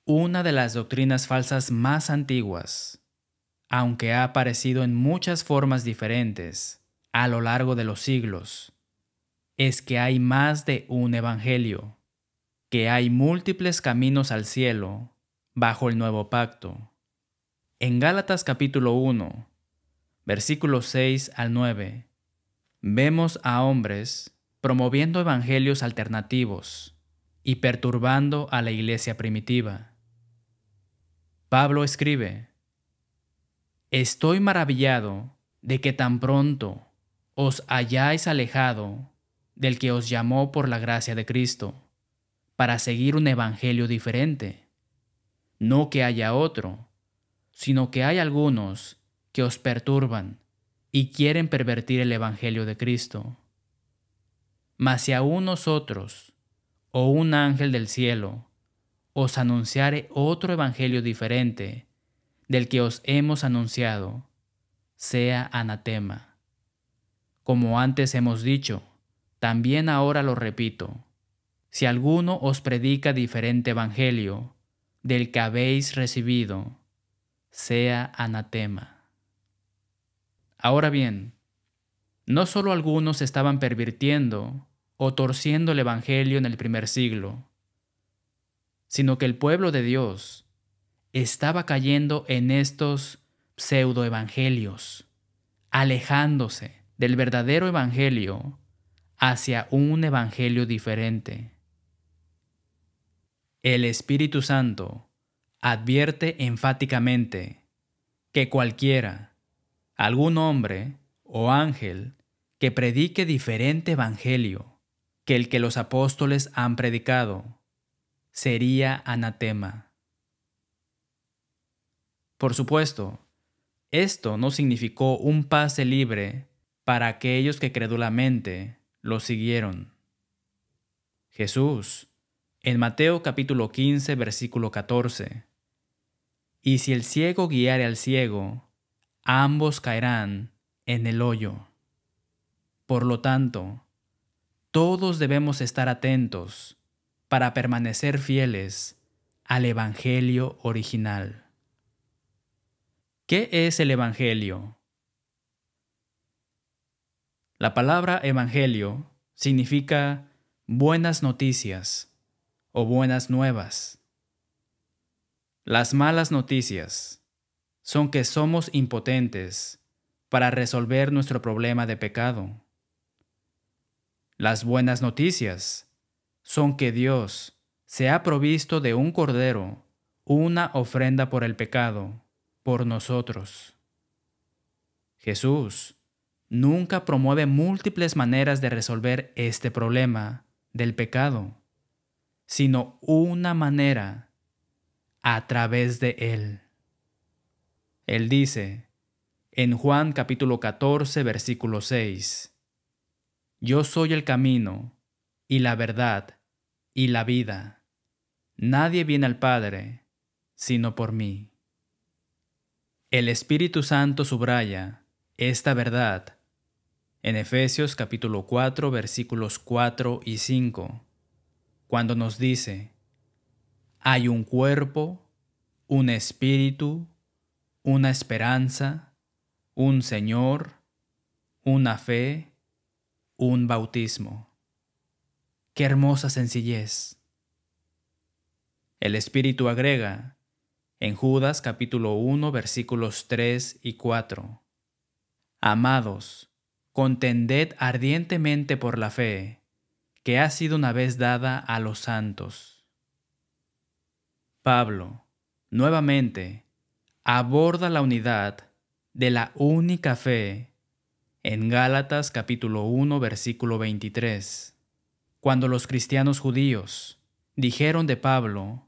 Una de las doctrinas falsas más antiguas, aunque ha aparecido en muchas formas diferentes a lo largo de los siglos, es que hay más de un evangelio, que hay múltiples caminos al cielo bajo el nuevo pacto. En Gálatas capítulo 1, versículos 6 al 9, vemos a hombres promoviendo evangelios alternativos y perturbando a la iglesia primitiva. Pablo escribe: Estoy maravillado de que tan pronto os hayáis alejado del que os llamó por la gracia de Cristo, para seguir un evangelio diferente. No que haya otro, sino que hay algunos que os perturban y quieren pervertir el evangelio de Cristo. Mas si aún nosotros, o un ángel del cielo, os anunciare otro evangelio diferente del que os hemos anunciado, sea anatema. Como antes hemos dicho, también ahora lo repito: si alguno os predica diferente evangelio del que habéis recibido, sea anatema. Ahora bien, no solo algunos estaban pervirtiendo o torciendo el evangelio en el primer siglo, sino que el pueblo de Dios estaba cayendo en estos pseudoevangelios, alejándose del verdadero evangelio hacia un evangelio diferente. El Espíritu Santo advierte enfáticamente que cualquiera, algún hombre o ángel que predique diferente evangelio que el que los apóstoles han predicado, sería anatema. Por supuesto, esto no significó un pase libre para aquellos que crédulamente lo siguieron. Jesús, en Mateo capítulo 15, versículo 14, y si el ciego guiare al ciego, ambos caerán en el hoyo. Por lo tanto, todos debemos estar atentos para permanecer fieles al Evangelio original. ¿Qué es el Evangelio? La palabra Evangelio significa buenas noticias o buenas nuevas. Las malas noticias son que somos impotentes para resolver nuestro problema de pecado. Las buenas noticias son que Dios se ha provisto de un cordero, una ofrenda por el pecado, por nosotros. Jesús nunca promueve múltiples maneras de resolver este problema del pecado, sino una manera: a través de Él. Él dice en Juan capítulo 14, versículo 6, Yo soy el camino, y la verdad, y la vida. Nadie viene al Padre, sino por mí. El Espíritu Santo subraya esta verdad en Efesios capítulo 4, versículos 4 y 5, cuando nos dice: Hay un cuerpo, un espíritu, una esperanza, un Señor, una fe, un bautismo. ¡Qué hermosa sencillez! El Espíritu agrega en Judas capítulo 1, versículos 3 y 4, Amados, contended ardientemente por la fe, que ha sido una vez dada a los santos. Pablo, nuevamente, aborda la unidad de la única fe en Gálatas capítulo 1, versículo 23, cuando los cristianos judíos dijeron de Pablo: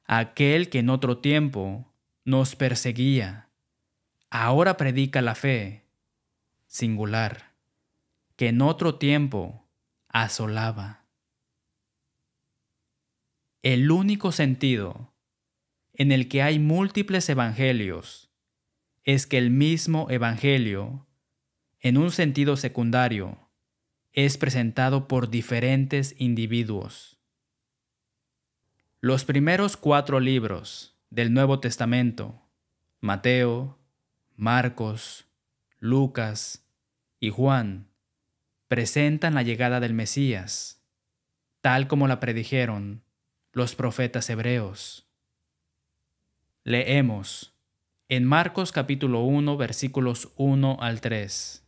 aquel que en otro tiempo nos perseguía, ahora predica la fe, singular, que en otro tiempo asolaba. El único sentido en el que hay múltiples evangelios es que el mismo evangelio, en un sentido secundario, es presentado por diferentes individuos. Los primeros 4 libros del Nuevo Testamento, Mateo, Marcos, Lucas y Juan, presentan la llegada del Mesías, tal como la predijeron los profetas hebreos. Leemos en Marcos capítulo 1, versículos 1 al 3.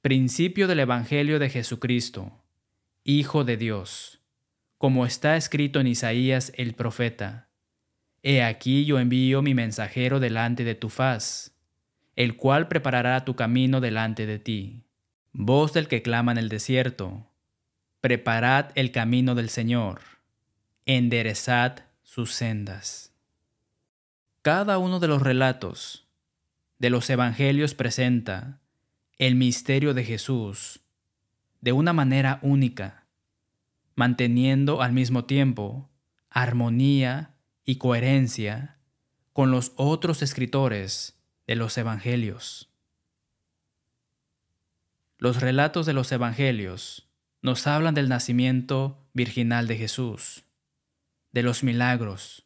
Principio del Evangelio de Jesucristo, Hijo de Dios, como está escrito en Isaías el profeta: He aquí yo envío mi mensajero delante de tu faz, el cual preparará tu camino delante de ti. Voz del que clama en el desierto: preparad el camino del Señor, enderezad sus sendas. Cada uno de los relatos de los evangelios presenta el misterio de Jesús de una manera única, manteniendo al mismo tiempo armonía y coherencia con los otros escritores de los evangelios. Los relatos de los evangelios nos hablan del nacimiento virginal de Jesús, de los milagros,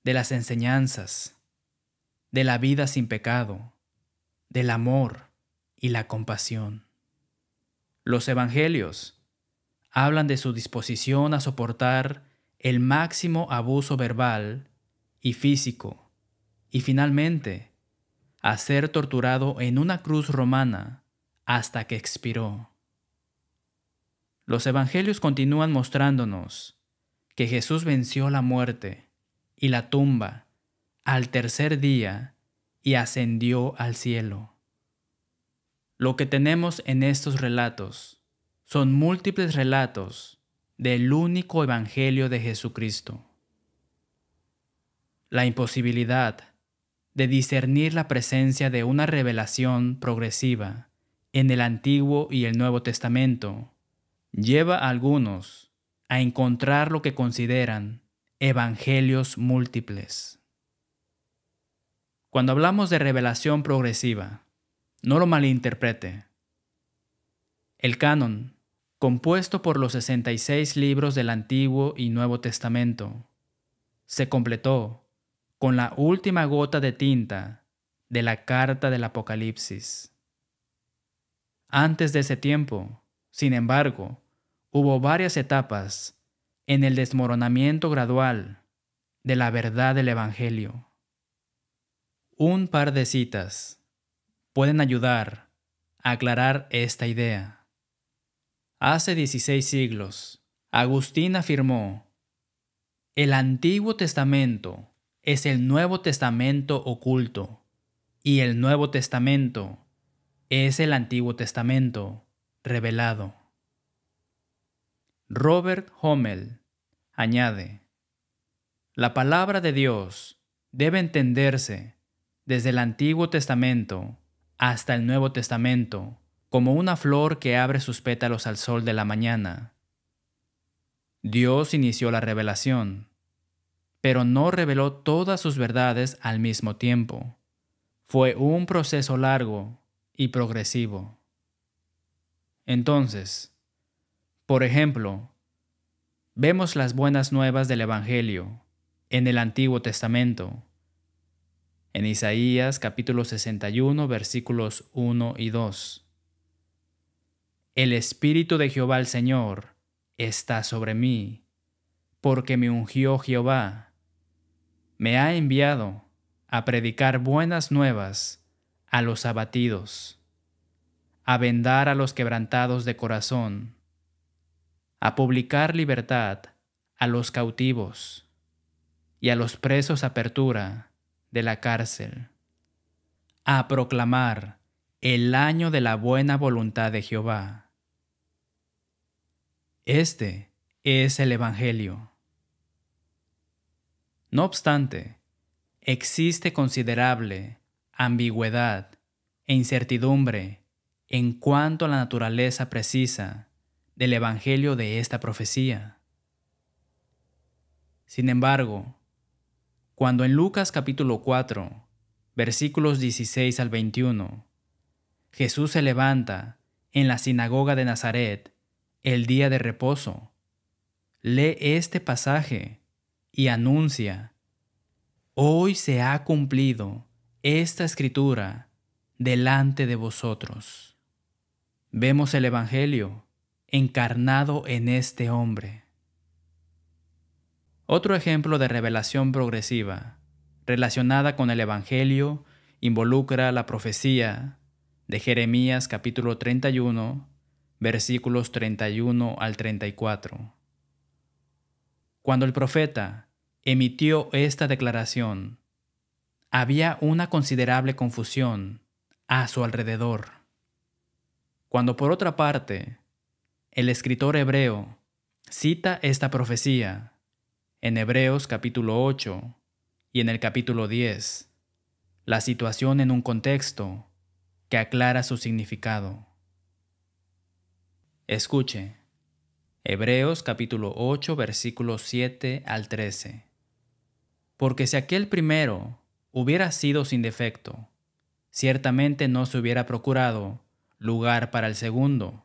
de las enseñanzas, de la vida sin pecado, del amor y la compasión. Los evangelios hablan de su disposición a soportar el máximo abuso verbal y físico y finalmente a ser torturado en una cruz romana hasta que expiró. Los evangelios continúan mostrándonos que Jesús venció la muerte y la tumba al tercer día y ascendió al cielo. Lo que tenemos en estos relatos son múltiples relatos del único evangelio de Jesucristo. La imposibilidad de discernir la presencia de una revelación progresiva en el Antiguo y el Nuevo Testamento lleva a algunos a encontrar lo que consideran evangelios múltiples. Cuando hablamos de revelación progresiva, no lo malinterprete. El canon, compuesto por los 66 libros del Antiguo y Nuevo Testamento, se completó con la última gota de tinta de la carta del Apocalipsis. Antes de ese tiempo, sin embargo, hubo varias etapas en el desmoronamiento gradual de la verdad del Evangelio. Un par de citas pueden ayudar a aclarar esta idea. Hace 16 siglos, Agustín afirmó: el Antiguo Testamento es el Nuevo Testamento oculto, y el Nuevo Testamento es el Antiguo Testamento revelado. Robert Hummel añade: la palabra de Dios debe entenderse desde el Antiguo Testamento hasta el Nuevo Testamento como una flor que abre sus pétalos al sol de la mañana. Dios inició la revelación, pero no reveló todas sus verdades al mismo tiempo. Fue un proceso largo y progresivo. Entonces, por ejemplo, vemos las buenas nuevas del Evangelio en el Antiguo Testamento, en Isaías capítulo 61, versículos 1 y 2. El Espíritu de Jehová el Señor está sobre mí, porque me ungió Jehová. Me ha enviado a predicar buenas nuevas a los abatidos, a vendar a los quebrantados de corazón, a publicar libertad a los cautivos y a los presos apertura de la cárcel, a proclamar el año de la buena voluntad de Jehová. Este es el Evangelio. No obstante, existe considerable ambigüedad e incertidumbre en cuanto a la naturaleza precisa del Evangelio de esta profecía. Sin embargo, cuando en Lucas capítulo 4, versículos 16 al 21, Jesús se levanta en la sinagoga de Nazaret el día de reposo, lee este pasaje y anuncia: hoy se ha cumplido esta escritura delante de vosotros. Vemos el Evangelio encarnado en este hombre. Otro ejemplo de revelación progresiva relacionada con el Evangelio involucra la profecía de Jeremías capítulo 31, versículos 31 al 34. Cuando el profeta emitió esta declaración, había una considerable confusión a su alrededor. Cuando por otra parte, el escritor hebreo cita esta profecía en Hebreos capítulo 8 y en el capítulo 10, la situación en un contexto que aclara su significado. Escuche, Hebreos capítulo 8 versículos 7 al 13. Porque si aquel primero hubiera sido sin defecto, ciertamente no se hubiera procurado lugar para el segundo,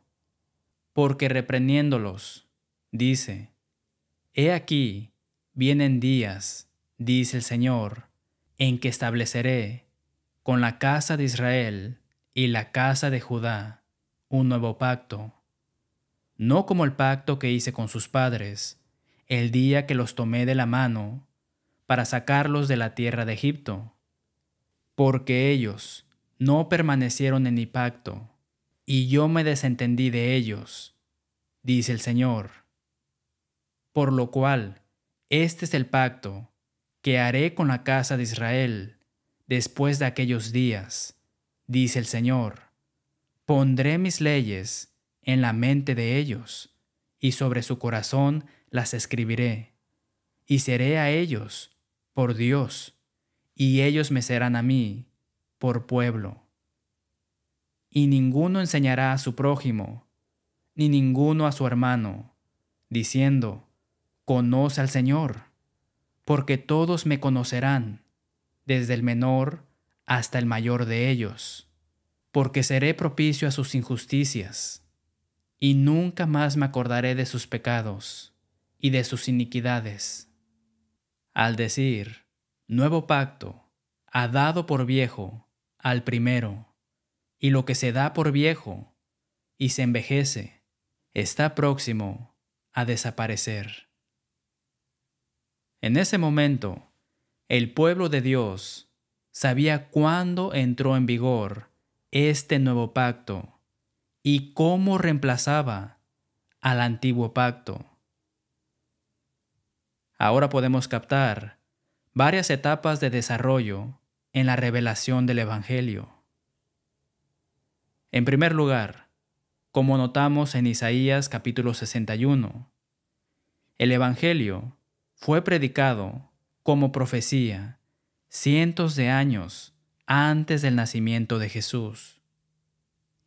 porque reprendiéndolos, dice: He aquí, vienen días, dice el Señor, en que estableceré con la casa de Israel y la casa de Judá un nuevo pacto, no como el pacto que hice con sus padres, el día que los tomé de la mano para sacarlos de la tierra de Egipto, porque ellos no permanecieron en mi pacto, y yo me desentendí de ellos, dice el Señor. Por lo cual, este es el pacto que haré con la casa de Israel después de aquellos días, dice el Señor. Pondré mis leyes en la mente de ellos, y sobre su corazón las escribiré, y seré a ellos por Dios, y ellos me serán a mí por pueblo. Y ninguno enseñará a su prójimo, ni ninguno a su hermano, diciendo: conoce al Señor, porque todos me conocerán, desde el menor hasta el mayor de ellos, porque seré propicio a sus injusticias, y nunca más me acordaré de sus pecados y de sus iniquidades. Al decir nuevo pacto, ha dado por viejo al primero, y lo que se da por viejo y se envejece está próximo a desaparecer. En ese momento, el pueblo de Dios sabía cuándo entró en vigor este nuevo pacto y cómo reemplazaba al antiguo pacto. Ahora podemos captar varias etapas de desarrollo en la revelación del Evangelio. En primer lugar, como notamos en Isaías capítulo 61, el Evangelio fue predicado como profecía cientos de años antes del nacimiento de Jesús.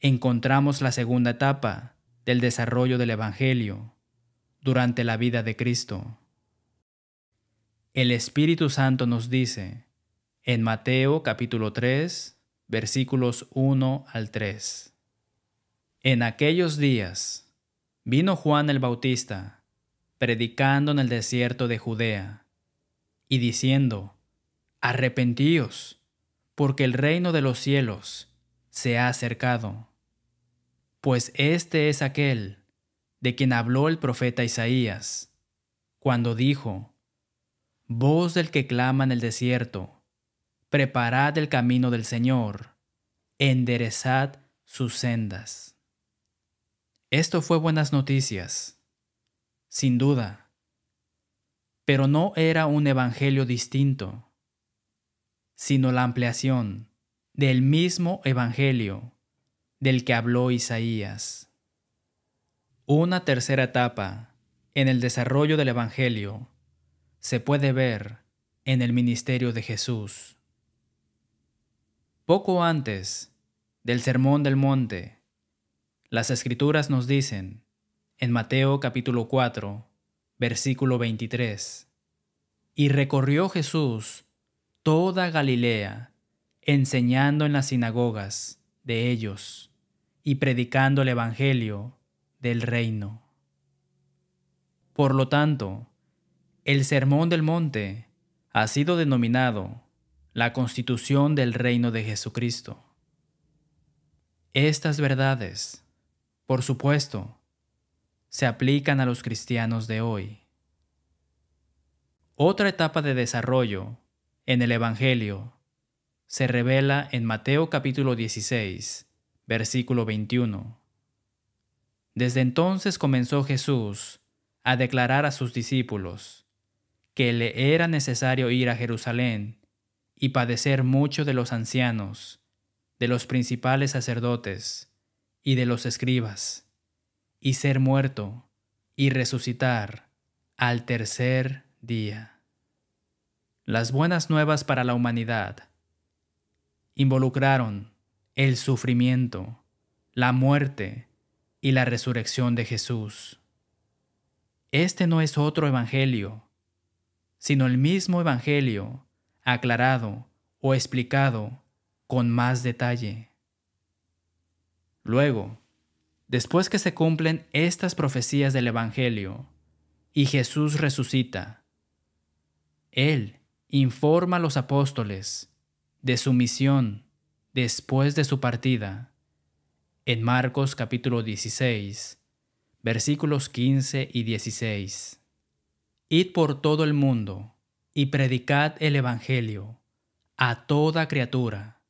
Encontramos la segunda etapa del desarrollo del Evangelio durante la vida de Cristo. El Espíritu Santo nos dice en Mateo capítulo 3, versículos 1 al 3. En aquellos días vino Juan el Bautista, predicando en el desierto de Judea, y diciendo: arrepentíos, porque el reino de los cielos se ha acercado. Pues este es aquel de quien habló el profeta Isaías, cuando dijo: voz del que clama en el desierto, preparad el camino del Señor, enderezad sus sendas. Esto fue buenas noticias, sin duda, pero no era un evangelio distinto, sino la ampliación del mismo evangelio del que habló Isaías. Una tercera etapa en el desarrollo del evangelio se puede ver en el ministerio de Jesús. Poco antes del Sermón del Monte, las Escrituras nos dicen, en Mateo capítulo 4, versículo 23, y recorrió Jesús toda Galilea, enseñando en las sinagogas de ellos y predicando el evangelio del reino. Por lo tanto, El Sermón del Monte ha sido denominado la constitución del reino de Jesucristo. Estas verdades, por supuesto, se aplican a los cristianos de hoy. Otra etapa de desarrollo en el Evangelio se revela en Mateo capítulo 16, versículo 21. Desde entonces comenzó Jesús a declarar a sus discípulos que le era necesario ir a Jerusalén y padecer mucho de los ancianos, de los principales sacerdotes y de los escribas, y ser muerto y resucitar al tercer día. Las buenas nuevas para la humanidad involucraron el sufrimiento, la muerte y la resurrección de Jesús. Este no es otro evangelio, sino el mismo evangelio aclarado o explicado con más detalle. Luego, después que se cumplen estas profecías del evangelio y Jesús resucita, Él informa a los apóstoles de su misión después de su partida en Marcos capítulo 16, versículos 15 y 16. Id por todo el mundo y predicad el evangelio a toda criatura.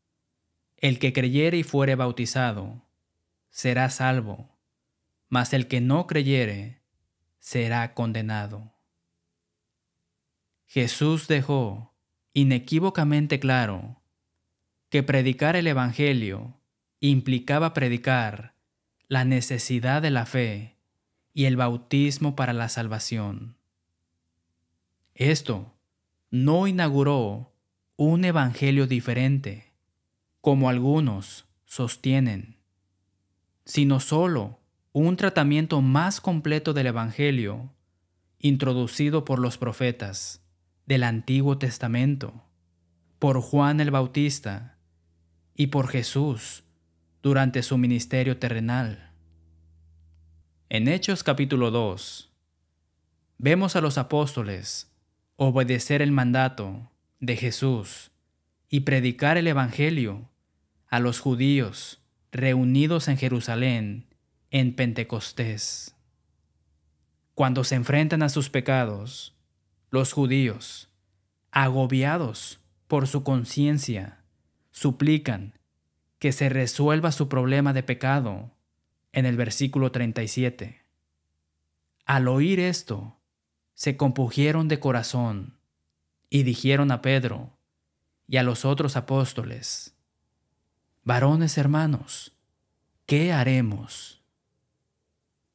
El que creyere y fuere bautizado será salvo, mas el que no creyere será condenado. Jesús dejó inequívocamente claro que predicar el evangelio implicaba predicar la necesidad de la fe y el bautismo para la salvación. Esto no inauguró un evangelio diferente, como algunos sostienen, sino solo un tratamiento más completo del evangelio introducido por los profetas del Antiguo Testamento, por Juan el Bautista y por Jesús durante su ministerio terrenal. En Hechos capítulo 2, vemos a los apóstoles obedecer el mandato de Jesús y predicar el evangelio a los judíos reunidos en Jerusalén en Pentecostés. Cuando se enfrentan a sus pecados, los judíos, agobiados por su conciencia, suplican que se resuelva su problema de pecado en el versículo 37. Al oír esto, se compungieron de corazón y dijeron a Pedro y a los otros apóstoles: varones hermanos, ¿qué haremos?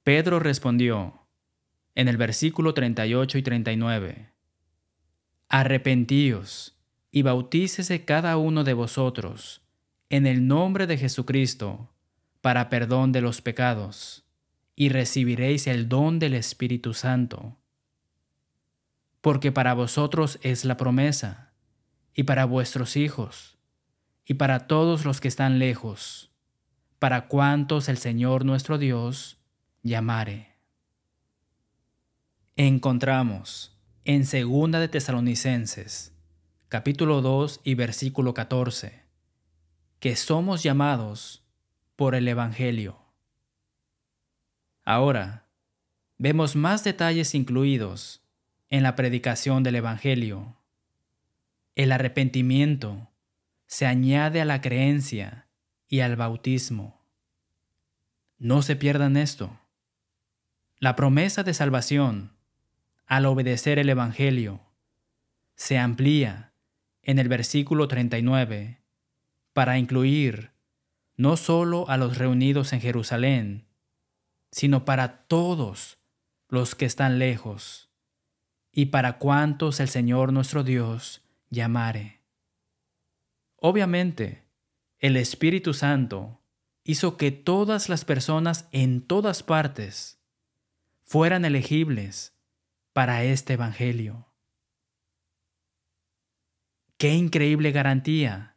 Pedro respondió en el versículo 38 y 39: arrepentíos y bautícese cada uno de vosotros en el nombre de Jesucristo para perdón de los pecados, y recibiréis el don del Espíritu Santo. Porque para vosotros es la promesa, y para vuestros hijos, y para todos los que están lejos, para cuantos el Señor nuestro Dios llamare. Encontramos en 2 de Tesalonicenses, capítulo 2 y versículo 14, que somos llamados por el Evangelio. Ahora, vemos más detalles incluidos en la predicación del Evangelio. El arrepentimiento se añade a la creencia y al bautismo. No se pierdan esto. La promesa de salvación, al obedecer el Evangelio, se amplía en el versículo 39 para incluir no solo a los reunidos en Jerusalén, sino para todos los que están lejos, y para cuantos el Señor nuestro Dios llamare. Obviamente, el Espíritu Santo hizo que todas las personas en todas partes fueran elegibles para este Evangelio. ¡Qué increíble garantía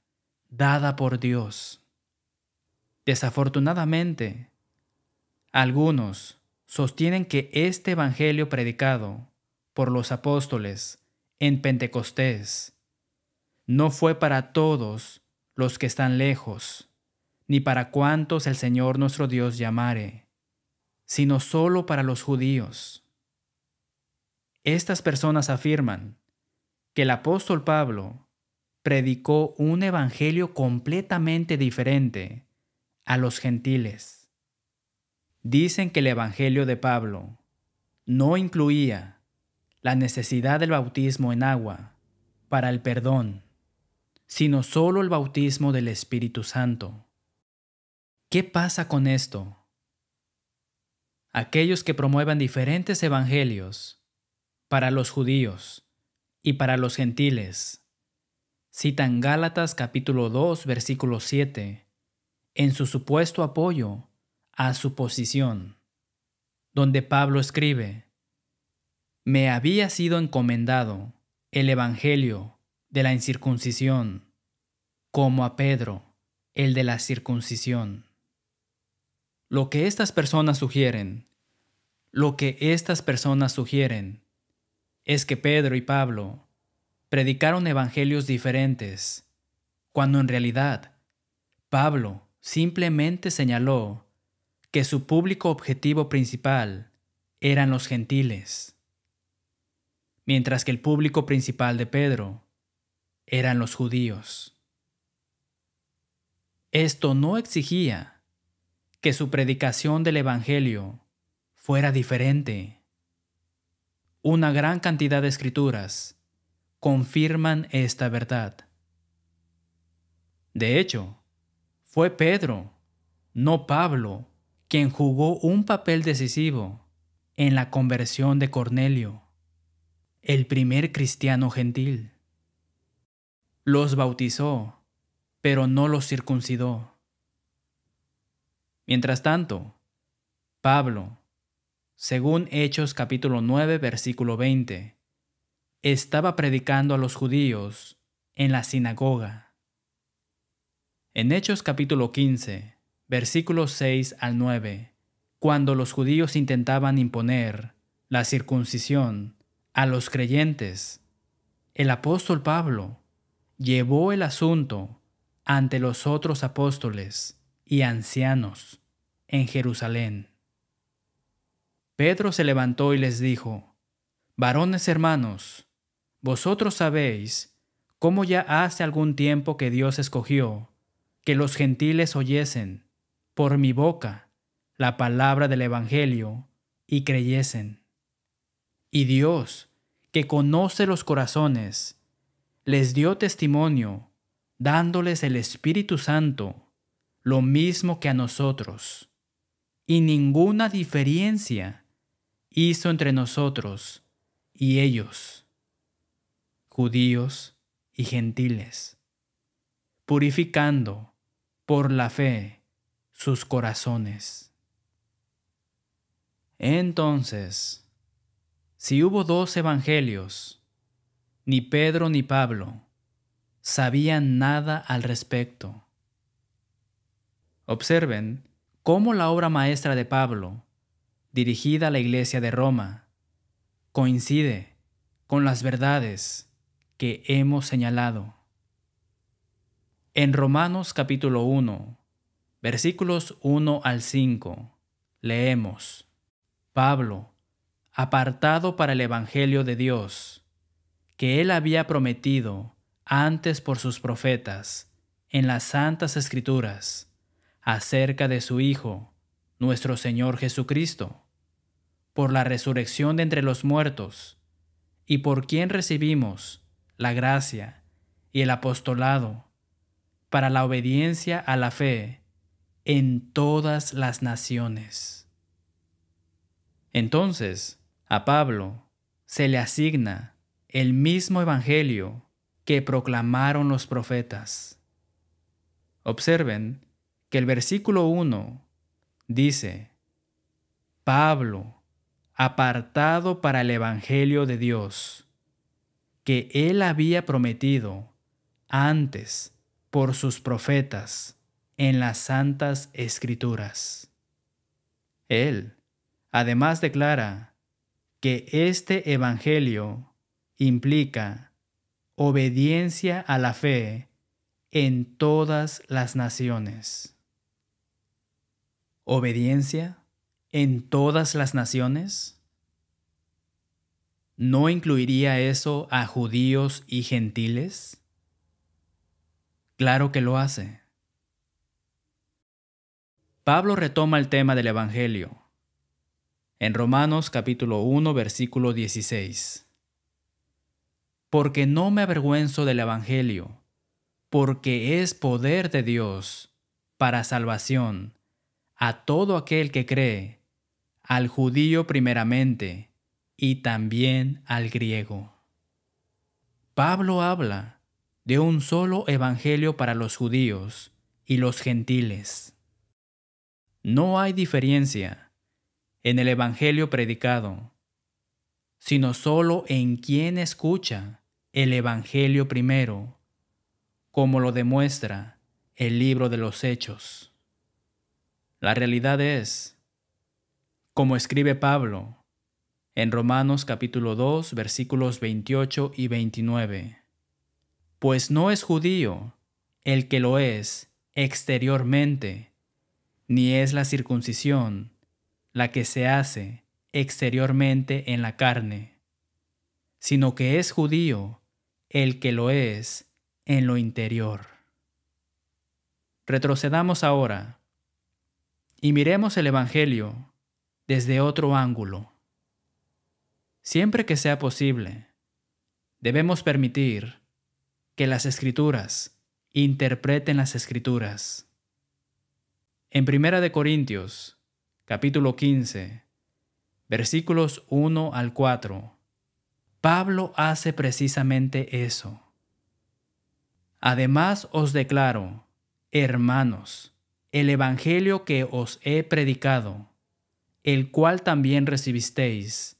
dada por Dios! Desafortunadamente, algunos sostienen que este Evangelio predicado por los apóstoles en Pentecostés no fue para todos los que están lejos, ni para cuantos el Señor nuestro Dios llamare, sino solo para los judíos. Estas personas afirman que el apóstol Pablo predicó un evangelio completamente diferente a los gentiles. Dicen que el evangelio de Pablo no incluía la necesidad del bautismo en agua para el perdón, sino solo el bautismo del Espíritu Santo. ¿Qué pasa con esto? Aquellos que promuevan diferentes evangelios para los judíos y para los gentiles citan Gálatas capítulo 2 versículo 7 en su supuesto apoyo a su posición, donde Pablo escribe: me había sido encomendado el evangelio de la incircuncisión, como a Pedro el de la circuncisión. Lo que estas personas sugieren es que Pedro y Pablo predicaron evangelios diferentes, cuando en realidad Pablo simplemente señaló que su público objetivo principal eran los gentiles, mientras que el público principal de Pedro eran los judíos. Esto no exigía que su predicación del evangelio fuera diferente. Una gran cantidad de escrituras confirman esta verdad. De hecho, fue Pedro, no Pablo, quien jugó un papel decisivo en la conversión de Cornelio, el primer cristiano gentil. Los bautizó, pero no los circuncidó. Mientras tanto, Pablo, según Hechos capítulo 9 versículo 20, estaba predicando a los judíos en la sinagoga. En Hechos capítulo 15, versículos 6 al 9, cuando los judíos intentaban imponer la circuncisión a los creyentes, el apóstol Pablo llevó el asunto ante los otros apóstoles y ancianos en Jerusalén. Pedro se levantó y les dijo: varones hermanos, vosotros sabéis cómo ya hace algún tiempo que Dios escogió que los gentiles oyesen por mi boca la palabra del evangelio y creyesen. Y Dios, que conoce los corazones, les dio testimonio, dándoles el Espíritu Santo, lo mismo que a nosotros, y ninguna diferencia hizo entre nosotros y ellos, judíos y gentiles, purificando por la fe sus corazones. Entonces, si hubo dos evangelios, ni Pedro ni Pablo sabían nada al respecto. Observen cómo la obra maestra de Pablo, dirigida a la iglesia de Roma, coincide con las verdades que hemos señalado. En Romanos capítulo 1, versículos 1 al 5, leemos: Pablo, apartado para el evangelio de Dios, que él había prometido antes por sus profetas en las santas escrituras, acerca de su Hijo, nuestro Señor Jesucristo, por la resurrección de entre los muertos, y por quien recibimos la gracia y el apostolado, para la obediencia a la fe en todas las naciones. Entonces, a Pablo se le asigna el mismo evangelio que proclamaron los profetas. Observen que el versículo 1 dice: Pablo, apartado para el evangelio de Dios, que él había prometido antes por sus profetas en las santas escrituras. Él, además, declara que este evangelio implica obediencia a la fe en todas las naciones. ¿Obediencia en todas las naciones? ¿No incluiría eso a judíos y gentiles? Claro que lo hace. Pablo retoma el tema del evangelio en Romanos capítulo 1, versículo 16. Porque no me avergüenzo del evangelio, porque es poder de Dios para salvación a todo aquel que cree, al judío primeramente y también al griego. Pablo habla de un solo evangelio para los judíos y los gentiles. No hay diferencia en el evangelio predicado, sino solo en quien escucha el evangelio primero, como lo demuestra el libro de los Hechos. La realidad es, como escribe Pablo en Romanos capítulo 2, versículos 28 y 29, pues no es judío el que lo es exteriormente, ni es la circuncisión la que se hace exteriormente en la carne, sino que es judío el que lo es en lo interior. Retrocedamos ahora y miremos el evangelio desde otro ángulo. Siempre que sea posible, debemos permitir que las Escrituras interpreten las Escrituras. En 1 Corintios, capítulo 15, versículos 1 al 4, Pablo hace precisamente eso. Además os declaro, hermanos, el evangelio que os he predicado, el cual también recibisteis,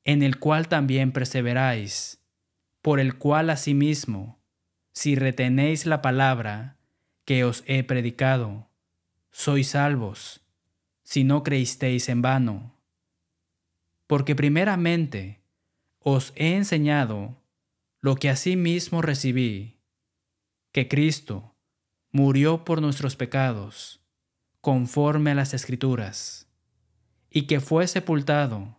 en el cual también perseveráis, por el cual asimismo, si retenéis la palabra que os he predicado, sois salvos, si no creísteis en vano. Porque primeramente os he enseñado lo que asimismo recibí, que Cristo murió por nuestros pecados, conforme a las Escrituras, y que fue sepultado,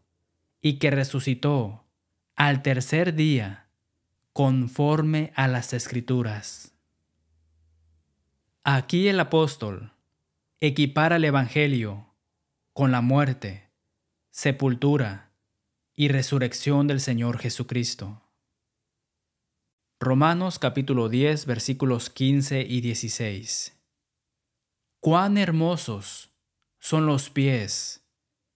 y que resucitó al tercer día, conforme a las Escrituras. Aquí el apóstol equipara el evangelio con la muerte, sepultura y resurrección del Señor Jesucristo. Romanos capítulo 10, versículos 15 y 16. Cuán hermosos son los pies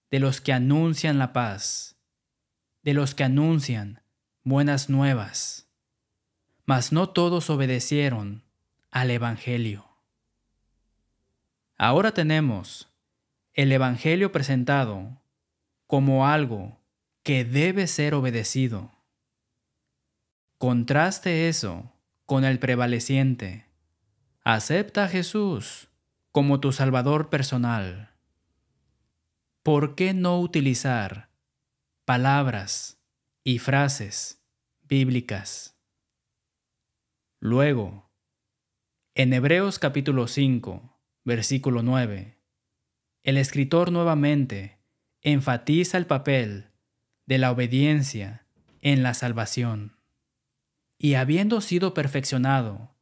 de los que anuncian la paz, de los que anuncian buenas nuevas, mas no todos obedecieron al evangelio. Ahora tenemos el evangelio presentado como algo que debe ser obedecido. Contraste eso con el prevaleciente. Acepta a Jesús como tu Salvador personal. ¿Por qué no utilizar palabras y frases bíblicas? Luego, en Hebreos capítulo 5, versículo 9, el escritor nuevamente enfatiza el papel de la obediencia en la salvación. Y habiendo sido perfeccionado,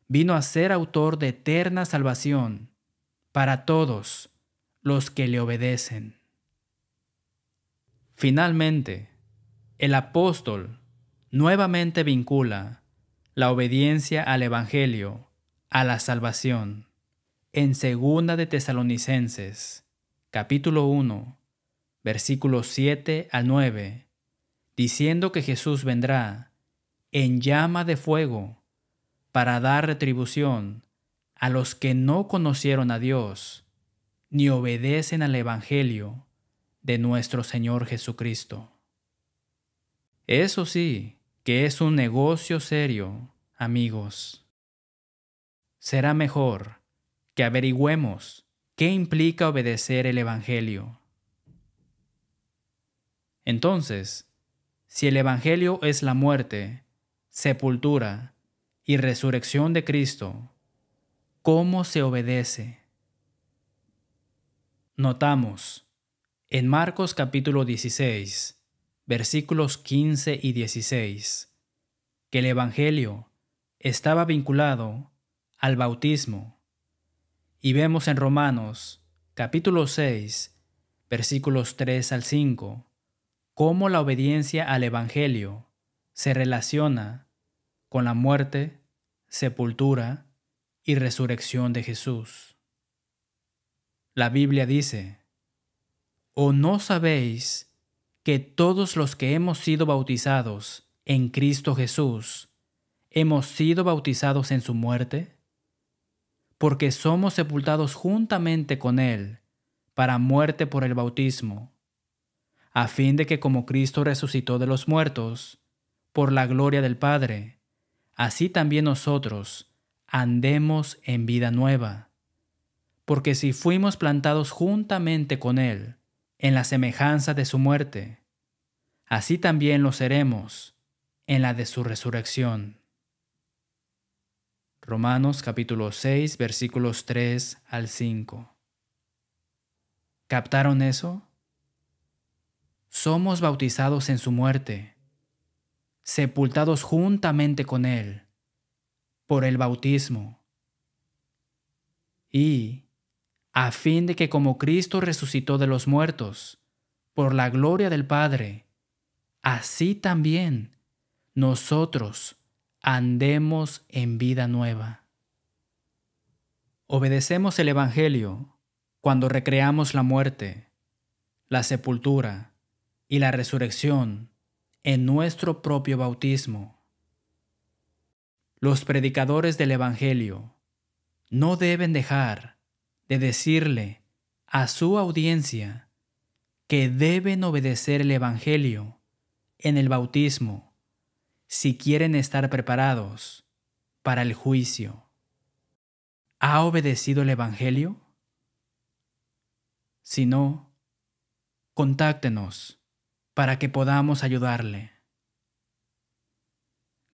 vino a ser autor de eterna salvación para todos los que le obedecen. Finalmente, el apóstol nuevamente vincula la obediencia al evangelio a la salvación en 2 de Tesalonicenses, capítulo 1, versículos 7 al 9, diciendo que Jesús vendrá en llama de fuego para dar retribución a los que no conocieron a Dios ni obedecen al evangelio de nuestro Señor Jesucristo. Eso sí, que es un negocio serio, amigos. Será mejor que averigüemos qué implica obedecer el evangelio. Entonces, si el Evangelio es la muerte, sepultura y resurrección de Cristo, ¿cómo se obedece? Notamos en Marcos capítulo 16, versículos 15 y 16, que el Evangelio estaba vinculado al bautismo. Y vemos en Romanos capítulo 6, versículos 3 al 5, cómo la obediencia al Evangelio se relaciona con la muerte, sepultura y resurrección de Jesús. La Biblia dice: ¿O no sabéis que todos los que hemos sido bautizados en Cristo Jesús hemos sido bautizados en su muerte? Porque somos sepultados juntamente con Él para muerte por el bautismo, a fin de que como Cristo resucitó de los muertos, por la gloria del Padre, así también nosotros andemos en vida nueva. Porque si fuimos plantados juntamente con Él en la semejanza de su muerte, así también lo seremos en la de su resurrección. Romanos capítulo 6, versículos 3 al 5. ¿Captaron eso? Somos bautizados en su muerte, sepultados juntamente con Él por el bautismo, y a fin de que como Cristo resucitó de los muertos por la gloria del Padre, así también nosotros andemos en vida nueva. Obedecemos el Evangelio cuando recreamos la muerte, la sepultura y la resurrección en nuestro propio bautismo. Los predicadores del Evangelio no deben dejar de decirle a su audiencia que deben obedecer el Evangelio en el bautismo si quieren estar preparados para el juicio. ¿Ha obedecido el Evangelio? Si no, contáctenos para que podamos ayudarle.